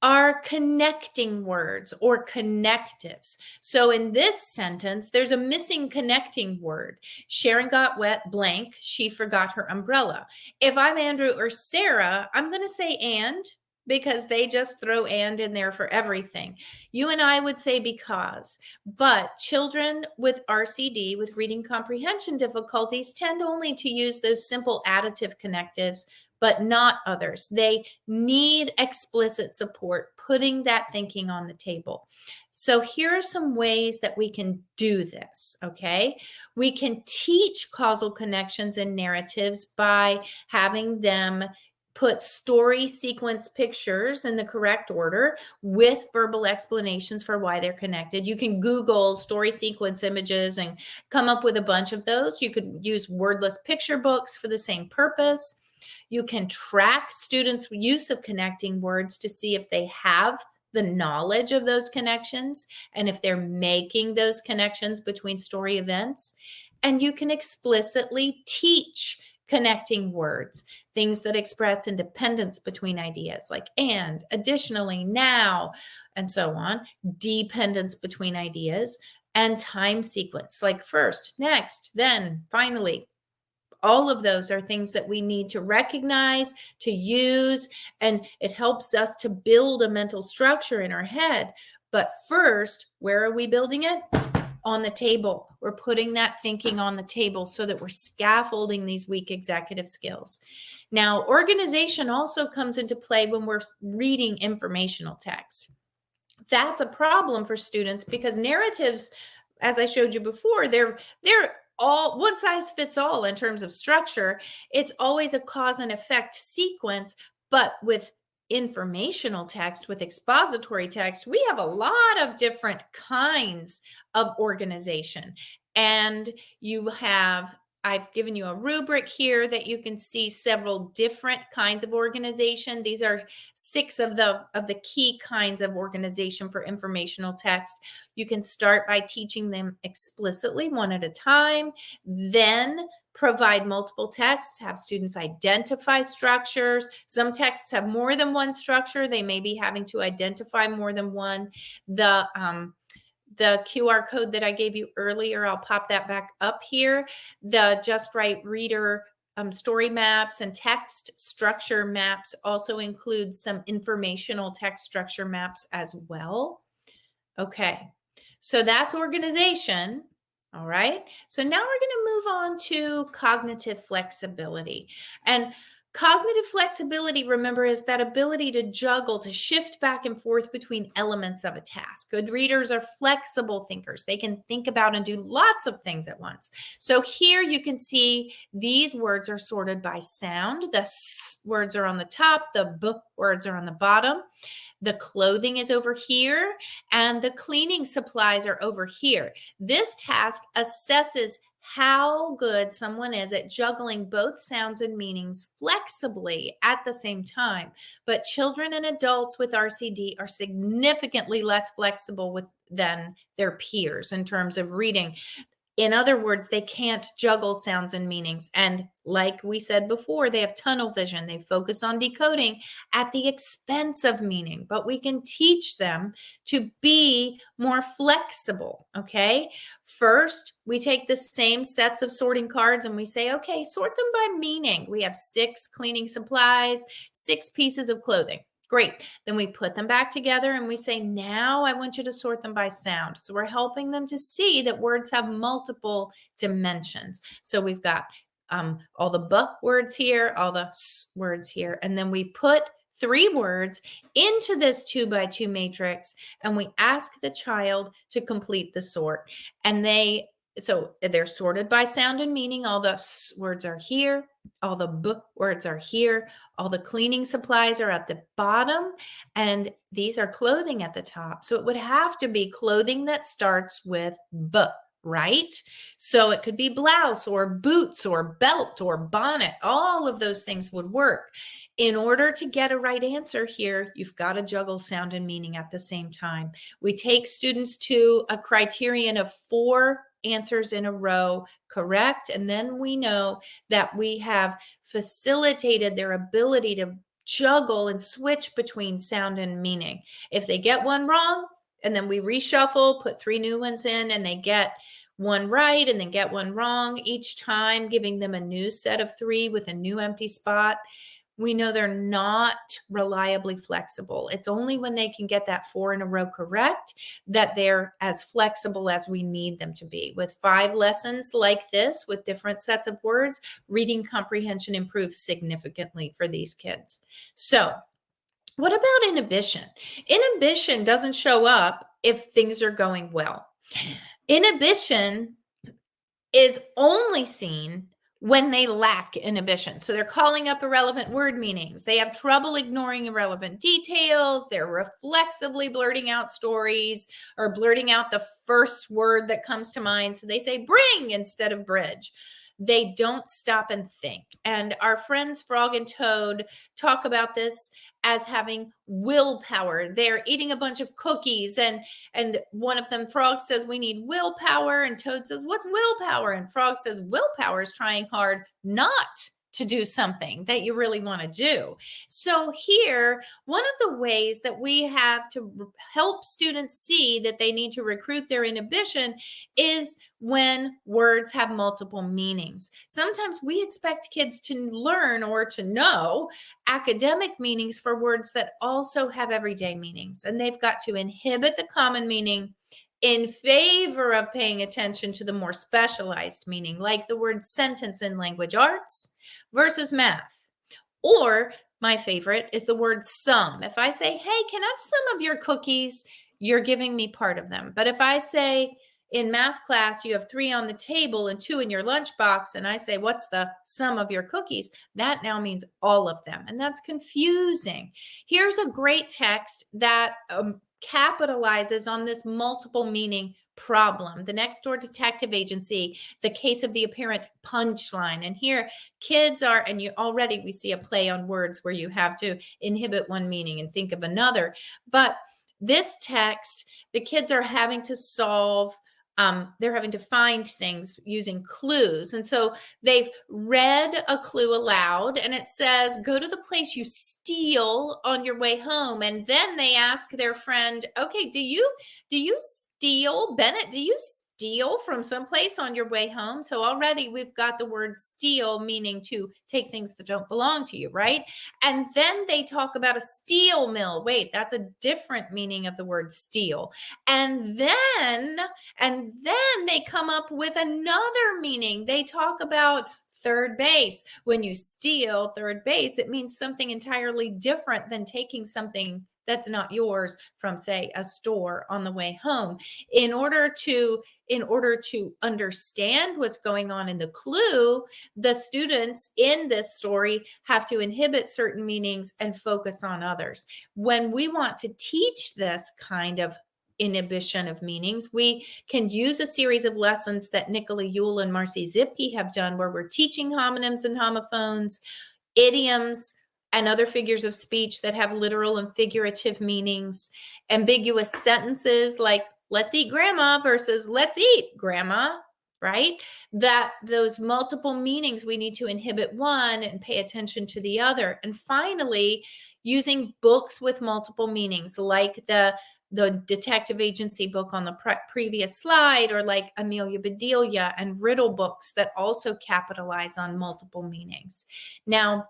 are connecting words or connectives. So in this sentence, there's a missing connecting word. Sharon got wet blank. She forgot her umbrella. If I'm Andrew or Sarah, I'm going to say and, because they just throw and in there for everything. You and I would say because, but children with RCD, with reading comprehension difficulties, tend only to use those simple additive connectives, but not others. They need explicit support, putting that thinking on the table. So here are some ways that we can do this, okay? We can teach causal connections in narratives by having them put story sequence pictures in the correct order with verbal explanations for why they're connected. You can Google story sequence images and come up with a bunch of those. You could use wordless picture books for the same purpose. You can track students' use of connecting words to see if they have the knowledge of those connections and if they're making those connections between story events. And you can explicitly teach connecting words, things that express independence between ideas like and, additionally, now, and so on, dependence between ideas, and time sequence like first, next, then, finally. All of those are things that we need to recognize, to use, and it helps us to build a mental structure in our head. But first, where are we building it? On the table. We're putting that thinking on the table so that we're scaffolding these weak executive skills. Now, organization also comes into play when we're reading informational texts. That's a problem for students because narratives, as I showed you before, they're all one size fits all in terms of structure. It's always a cause and effect sequence, but with informational text, with expository text, we have a lot of different kinds of organization. And I've given you a rubric here that you can see several different kinds of organization. These are 6 of the key kinds of organization for informational text. You can start by teaching them explicitly one at a time, then provide multiple texts, have students identify structures. Some texts have more than one structure. They may be having to identify more than one. The QR code that I gave you earlier, I'll pop that back up here. The Just Right Reader story maps and text structure maps also include some informational text structure maps as well. Okay, so that's organization. All right, so now we're going to move on to cognitive flexibility. And cognitive flexibility, remember, is that ability to juggle, to shift back and forth between elements of a task. Good readers are flexible thinkers. They can think about and do lots of things at once. So here you can see these words are sorted by sound. The S words are on the top, the B words are on the bottom. The clothing is over here, and the cleaning supplies are over here. This task assesses how good someone is at juggling both sounds and meanings flexibly at the same time. But children and adults with RCD are significantly less flexible than their peers in terms of reading. In other words, they can't juggle sounds and meanings. And like we said before, they have tunnel vision. They focus on decoding at the expense of meaning. But we can teach them to be more flexible, okay? First, we take the same sets of sorting cards and we say, okay, sort them by meaning. We have 6 cleaning supplies, 6 pieces of clothing. Great. Then we put them back together and we say, now I want you to sort them by sound. So we're helping them to see that words have multiple dimensions. So we've got all the B words here, all the S words here, and then we put 3 words into this 2x2 matrix and we ask the child to complete the sort. And so they're sorted by sound and meaning. All the S words are here. All the B words are here. All the cleaning supplies are at the bottom. And these are clothing at the top. So it would have to be clothing that starts with B, right? So it could be blouse or boots or belt or bonnet. All of those things would work. In order to get a right answer here, you've got to juggle sound and meaning at the same time. We take students to a criterion of 4 answers in a row correct, and then we know that we have facilitated their ability to juggle and switch between sound and meaning. If they get one wrong, and then we reshuffle, put 3 new ones in, and they get one right and then get one wrong each time, giving them a new set of 3 with a new empty spot, we know they're not reliably flexible. It's only when they can get that 4 in a row correct that they're as flexible as we need them to be. With 5 lessons like this, with different sets of words, reading comprehension improves significantly for these kids. So, what about inhibition? Inhibition doesn't show up if things are going well. Inhibition is only seen when they lack inhibition. So they're calling up irrelevant word meanings. They have trouble ignoring irrelevant details. They're reflexively blurting out stories or blurting out the first word that comes to mind. So they say bring instead of bridge. They don't stop and think. And our friends Frog and Toad talk about this as having willpower. They're eating a bunch of cookies and one of them, Frog, says we need willpower, and Toad says, what's willpower? And Frog says willpower is trying hard not to do something that you really want to do. So here, one of the ways that we have to help students see that they need to recruit their inhibition is when words have multiple meanings. Sometimes we expect kids to learn or to know academic meanings for words that also have everyday meanings, and they've got to inhibit the common meaning in favor of paying attention to the more specialized meaning, like the word sentence in language arts versus math. Or my favorite is the word some. If I say, hey, can I have some of your cookies? You're giving me part of them. But if I say in math class, you have 3 on the table and 2 in your lunchbox, and I say, what's the sum of your cookies? That now means all of them. And that's confusing. Here's a great text that capitalizes on this multiple meaning problem. The Next Door Detective Agency, the case of the apparent punchline. And here kids are, and we see a play on words where you have to inhibit one meaning and think of another. But this text, the kids are having to solve they're having to find things using clues. And so they've read a clue aloud and it says, go to the place you steal on your way home. And then they ask their friend, okay, do you steal, Bennett, do you steal from someplace on your way home? So already we've got the word steal, meaning to take things that don't belong to you, right? And then they talk about a steel mill. Wait, that's a different meaning of the word steal. And then they come up with another meaning. They talk about third base. When you steal third base, it means something entirely different than taking something that's not yours from, say, a store on the way home. In order to understand what's going on in the clue, the students in this story have to inhibit certain meanings and focus on others. When we want to teach this kind of inhibition of meanings, we can use a series of lessons that Nicola Yule and Marcy Zipke have done, where we're teaching homonyms and homophones, idioms, and other figures of speech that have literal and figurative meanings, ambiguous sentences like let's eat grandma versus let's eat grandma, right? That those multiple meanings, we need to inhibit one and pay attention to the other. And finally, using books with multiple meanings, like the detective agency book on the previous slide, or like Amelia Bedelia and riddle books that also capitalize on multiple meanings. Now,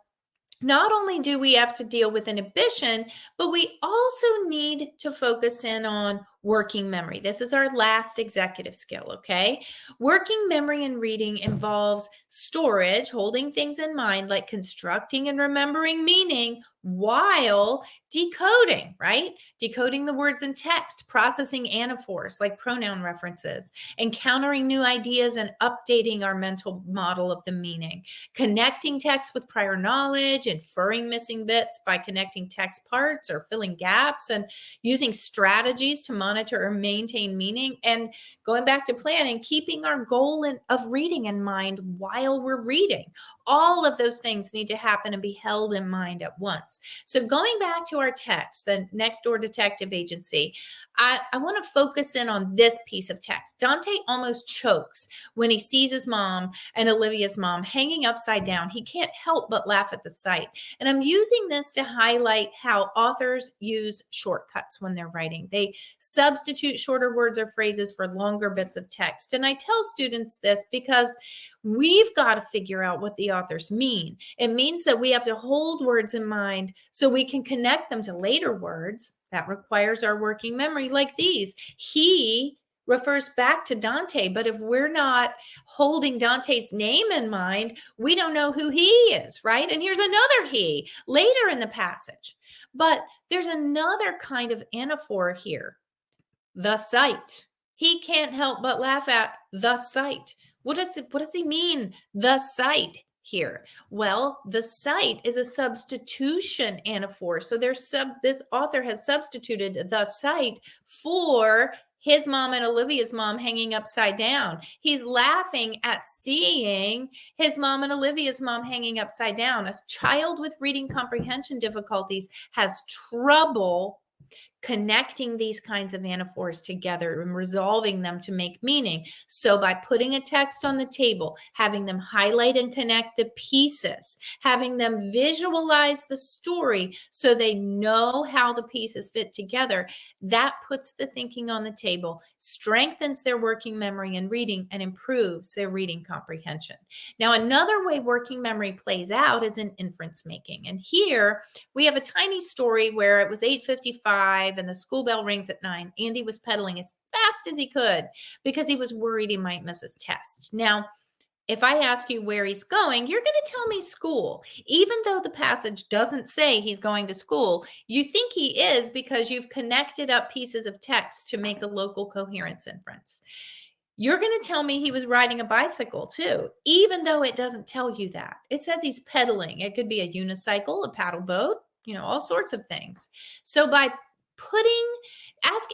not only do we have to deal with inhibition, but we also need to focus in on working memory. This is our last executive skill, okay? Working memory in reading involves storage, holding things in mind, like constructing and remembering meaning, while decoding, right? Decoding the words in text, processing anaphors like pronoun references, encountering new ideas and updating our mental model of the meaning, connecting text with prior knowledge, inferring missing bits by connecting text parts or filling gaps, and using strategies to monitor or maintain meaning, and going back to planning, keeping our goal of reading in mind while we're reading. All of those things need to happen and be held in mind at once. So going back to our text, the Next Door Detective Agency, I want to focus in on this piece of text. Dante almost chokes when he sees his mom and Olivia's mom hanging upside down. He can't help but laugh at the sight. And I'm using this to highlight how authors use shortcuts when they're writing. They substitute shorter words or phrases for longer bits of text. And I tell students this because we've got to figure out what the authors mean. It means that we have to hold words in mind so we can connect them to later words. That requires our working memory, like these. He refers back to Dante, but if we're not holding Dante's name in mind, we don't know who he is, right? And here's another he later in the passage. But there's another kind of anaphor here. The sight. He can't help but laugh at the sight. What does he mean, the sight here? Well, the sight is a substitution anaphor. So this author has substituted the sight for his mom and Olivia's mom hanging upside down. He's laughing at seeing his mom and Olivia's mom hanging upside down. A child with reading comprehension difficulties has trouble connecting these kinds of anaphors together and resolving them to make meaning. So by putting a text on the table, having them highlight and connect the pieces, having them visualize the story so they know how the pieces fit together, that puts the thinking on the table, strengthens their working memory in reading, and improves their reading comprehension. Now, another way working memory plays out is in inference making. And here we have a tiny story where it was 8:55 and the school bell rings at 9. Andy was pedaling as fast as he could because he was worried he might miss his test. Now, if I ask you where he's going, you're going to tell me school. Even though the passage doesn't say he's going to school, you think he is because you've connected up pieces of text to make a local coherence inference. You're going to tell me he was riding a bicycle too, even though it doesn't tell you that. It says he's pedaling. It could be a unicycle, a paddle boat, all sorts of things. So by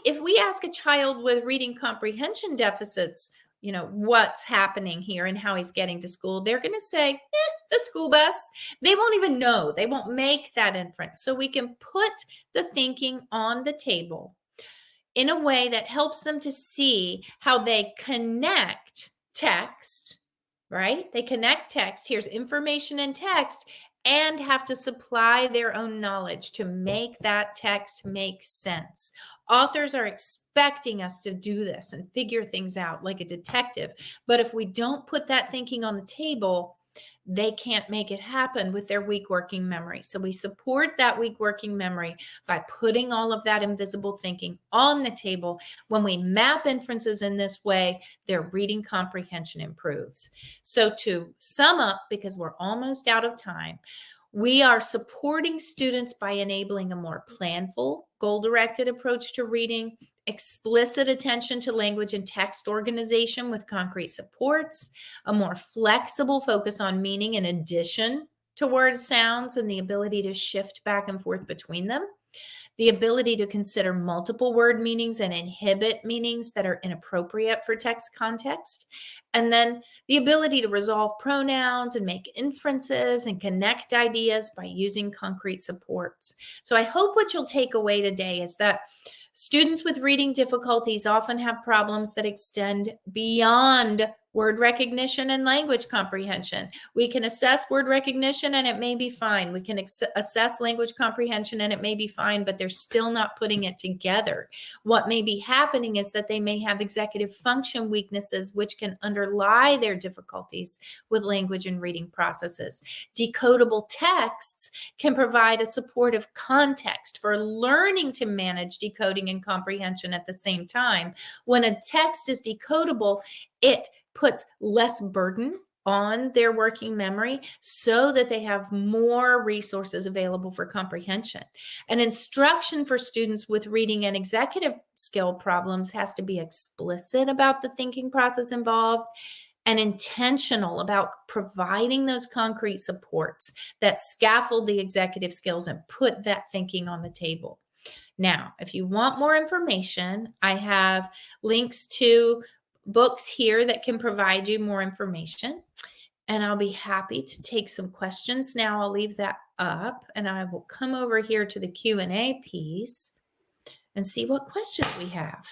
if we ask a child with reading comprehension deficits, what's happening here and how he's getting to school, they're going to say, the school bus. They won't even know. They won't make that inference. So we can put the thinking on the table in a way that helps them to see how they connect text, right? They connect text. Here's information in text and have to supply their own knowledge to make that text make sense. Authors are expecting us to do this and figure things out like a detective. But if we don't put that thinking on the table, they can't make it happen with their weak working memory. So we support that weak working memory by putting all of that invisible thinking on the table. When we map inferences in this way, their reading comprehension improves. So to sum up, because we're almost out of time, we are supporting students by enabling a more planful, goal-directed approach to reading, explicit attention to language and text organization with concrete supports, a more flexible focus on meaning in addition to word sounds and the ability to shift back and forth between them, the ability to consider multiple word meanings and inhibit meanings that are inappropriate for text context, and then the ability to resolve pronouns and make inferences and connect ideas by using concrete supports. So I hope what you'll take away today is that students with reading difficulties often have problems that extend beyond word recognition and language comprehension. We can assess word recognition and it may be fine. We can assess language comprehension and it may be fine, but they're still not putting it together. What may be happening is that they may have executive function weaknesses, which can underlie their difficulties with language and reading processes. Decodable texts can provide a supportive context for learning to manage decoding and comprehension at the same time. When a text is decodable, it puts less burden on their working memory so that they have more resources available for comprehension. An instruction for students with reading and executive skill problems has to be explicit about the thinking process involved and intentional about providing those concrete supports that scaffold the executive skills and put that thinking on the table. Now, if you want more information, I have links to books here that can provide you more information, and I'll be happy to take some questions. Now I'll leave that up and I will come over here to the Q&A piece and see what questions we have.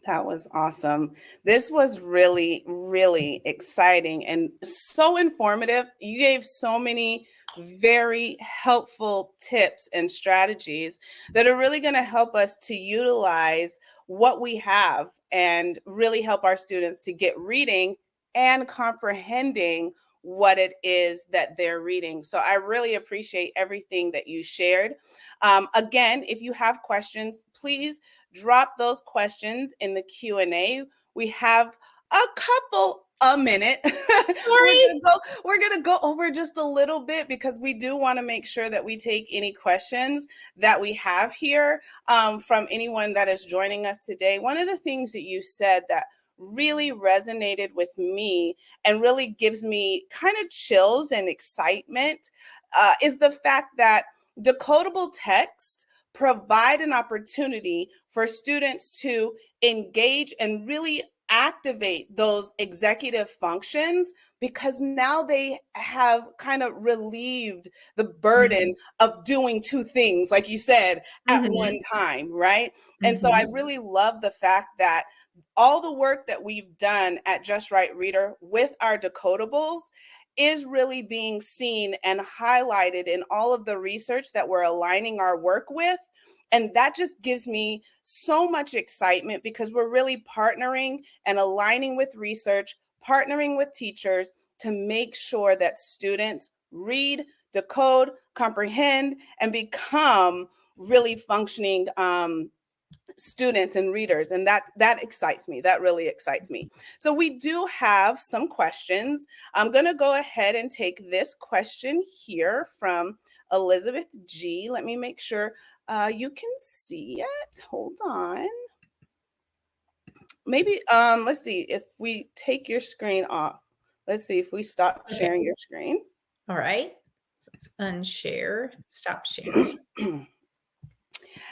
That was awesome. This was really, really exciting and so informative. You gave so many very helpful tips and strategies that are really going to help us to utilize what we have and really help our students to get reading and comprehending what it is that they're reading. So I really appreciate everything that you shared. Again, if you have questions, please drop those questions in the Q&A. We have a minute. We're gonna go over just a little bit because we do want to make sure that we take any questions that we have here from anyone that is joining us today. One of the things that you said that really resonated with me and really gives me kind of chills and excitement is the fact that decodable text provide an opportunity for students to engage and really activate those executive functions because now they have kind of relieved the burden of doing two things, like you said, at one time, right? And so I really love the fact that all the work that we've done at Just Right Reader with our decodables is really being seen and highlighted in all of the research that we're aligning our work with. And that just gives me so much excitement because we're really partnering and aligning with research, partnering with teachers to make sure that students read, decode, comprehend, and become really functioning students and readers. And that excites me. That really excites me. So we do have some questions. I'm going to go ahead and take this question here from Elizabeth G. Let me make sure you can see it. Hold on. Maybe, let's see if we take your screen off. Let's see if we stop sharing your screen. All right. Let's unshare, stop sharing.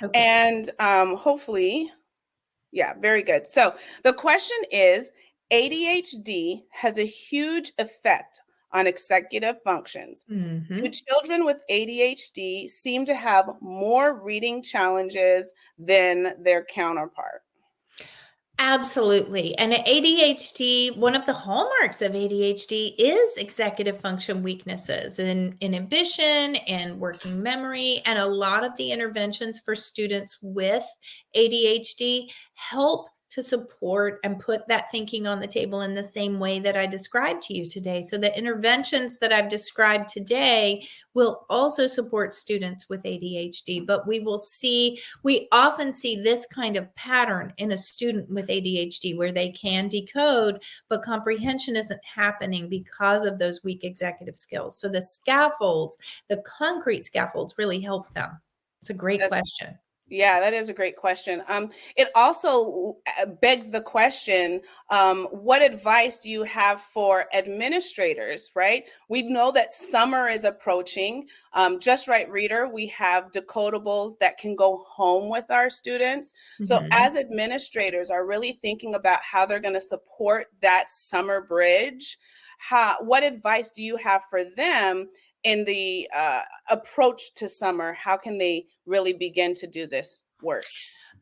Okay. And hopefully, yeah, very good. So the question is, ADHD has a huge effect on executive functions. Do children with ADHD seem to have more reading challenges than their counterpart? Absolutely. And ADHD, one of the hallmarks of ADHD is executive function weaknesses and inhibition and working memory. And a lot of the interventions for students with ADHD help to support and put that thinking on the table in the same way that I described to you today. So the interventions that I've described today will also support students with ADHD, but we often see this kind of pattern in a student with ADHD where they can decode, but comprehension isn't happening because of those weak executive skills. So the scaffolds, the concrete scaffolds really help them. It's a great That's question. Yeah, that is a great question. It also begs the question, what advice do you have for administrators, right? We know that summer is approaching. Just Right Reader, we have decodables that can go home with our students. So Mhm. as administrators are really thinking about how they're going to support that summer bridge, what advice do you have for them in the approach to summer? How can they really begin to do this work?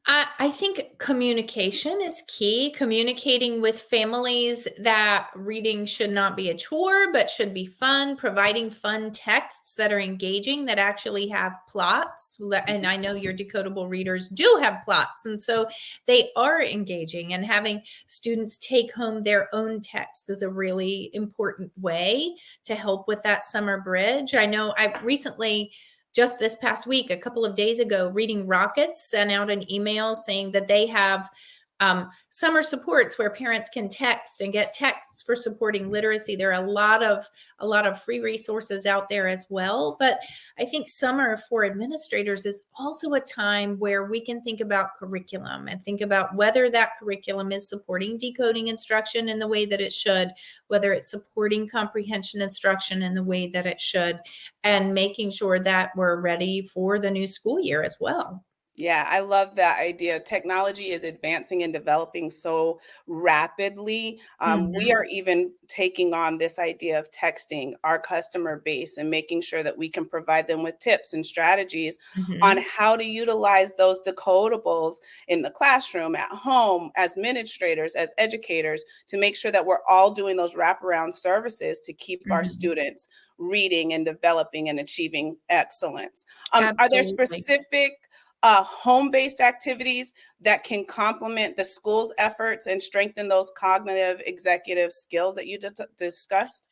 I think communication is key. Communicating with families that reading should not be a chore, but should be fun, providing fun texts that are engaging, that actually have plots. And I know your decodable readers do have plots. And so they are engaging, and having students take home their own text is a really important way to help with that summer bridge. I know I recently, just this past week, a couple of days ago, Reading Rockets sent out an email saying that they have summer supports where parents can text and get texts for supporting literacy. There are a lot of free resources out there as well. But I think summer for administrators is also a time where we can think about curriculum and think about whether that curriculum is supporting decoding instruction in the way that it should, whether it's supporting comprehension instruction in the way that it should, and making sure that we're ready for the new school year as well. Yeah, I love that idea. Technology is advancing and developing so rapidly. We Mhm. are even taking on this idea of texting our customer base and making sure that we can provide them with tips and strategies on Mhm. how to utilize those decodables in the classroom, at home, as administrators, as educators, to make sure that we're all doing those wraparound services to keep our Mhm. students reading and developing and achieving excellence. Are there Absolutely. specific home-based activities that can complement the school's efforts and strengthen those cognitive executive skills that you discussed?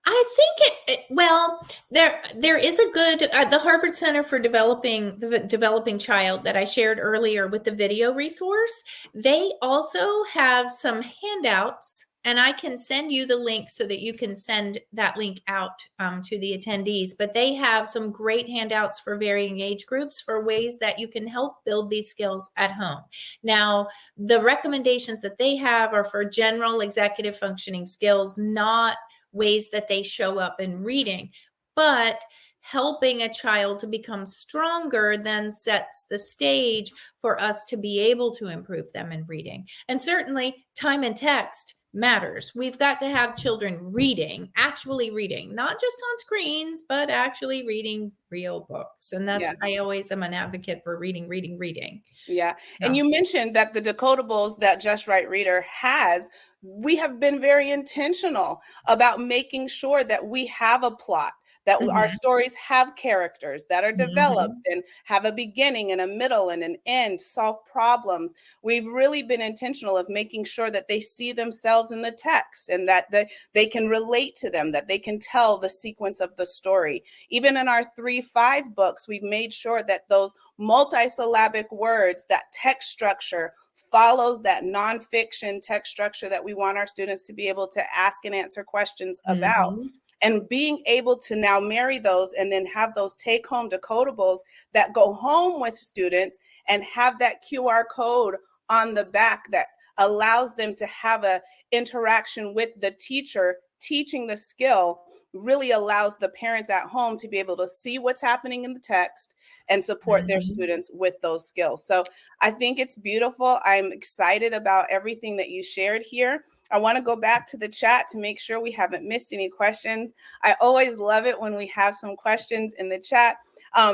I think well, there is a good the Harvard Center for Developing Child that I shared earlier with the video resource. They also have some handouts, and I can send you the link so that you can send that link out to the attendees. But they have some great handouts for varying age groups for ways that you can help build these skills at home. Now, the recommendations that they have are for general executive functioning skills, not ways that they show up in reading. But helping a child to become stronger then sets the stage for us to be able to improve them in reading. And certainly, time and text matters. We've got to have children reading, actually reading, not just on screens, but actually reading real books. And Yeah. I always am an advocate for reading, reading, reading. Yeah. And No. you mentioned that the decodables that Just Right Reader has, we have been very intentional about making sure that we have a plot, that our Mhm. stories have characters that are developed Mhm. and have a beginning and a middle and an end, solve problems. We've really been intentional of making sure that they see themselves in the text and that they can relate to them, that they can tell the sequence of the story. Even in our 3-5 books, we've made sure that those multisyllabic words, that text structure follows that nonfiction text structure that we want our students to be able to ask and answer questions about. Mhm. And being able to now marry those and then have those take home decodables that go home with students and have that QR code on the back that allows them to have a interaction with the teacher teaching the skill, really allows the parents at home to be able to see what's happening in the text and support their Mhm. students with those skills. So I think it's beautiful. I'm excited about everything that you shared here. I want to go back to the chat to make sure we haven't missed any questions. I always love it when we have some questions in the chat.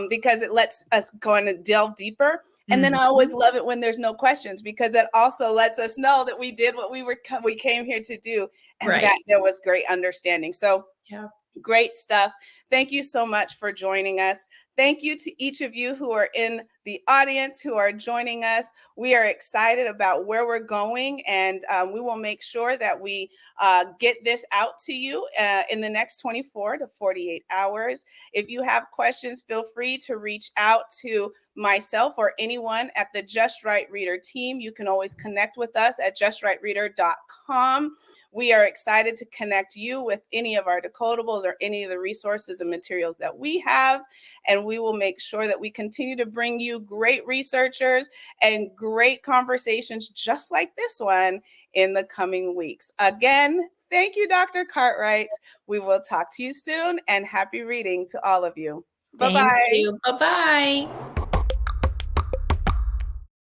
because it lets us go in and delve deeper. And then I always love it when there's no questions, because that also lets us know that we did what we came here to do, and that there was great understanding. So yeah. Great stuff. Thank you so much for joining us. Thank you to each of you who are in the audience, who are joining us. We are excited about where we're going, and we will make sure that we get this out to you in the next 24 to 48 hours. If you have questions, feel free to reach out to myself or anyone at the Just Right Reader team. You can always connect with us at justrightreader.com. We are excited to connect you with any of our decodables or any of the resources and materials that we have. And we will make sure that we continue to bring you great researchers and great conversations just like this one in the coming weeks. Again, thank you, Dr. Cartwright. We will talk to you soon, and happy reading to all of you. Bye-bye. Thank you. Bye-bye.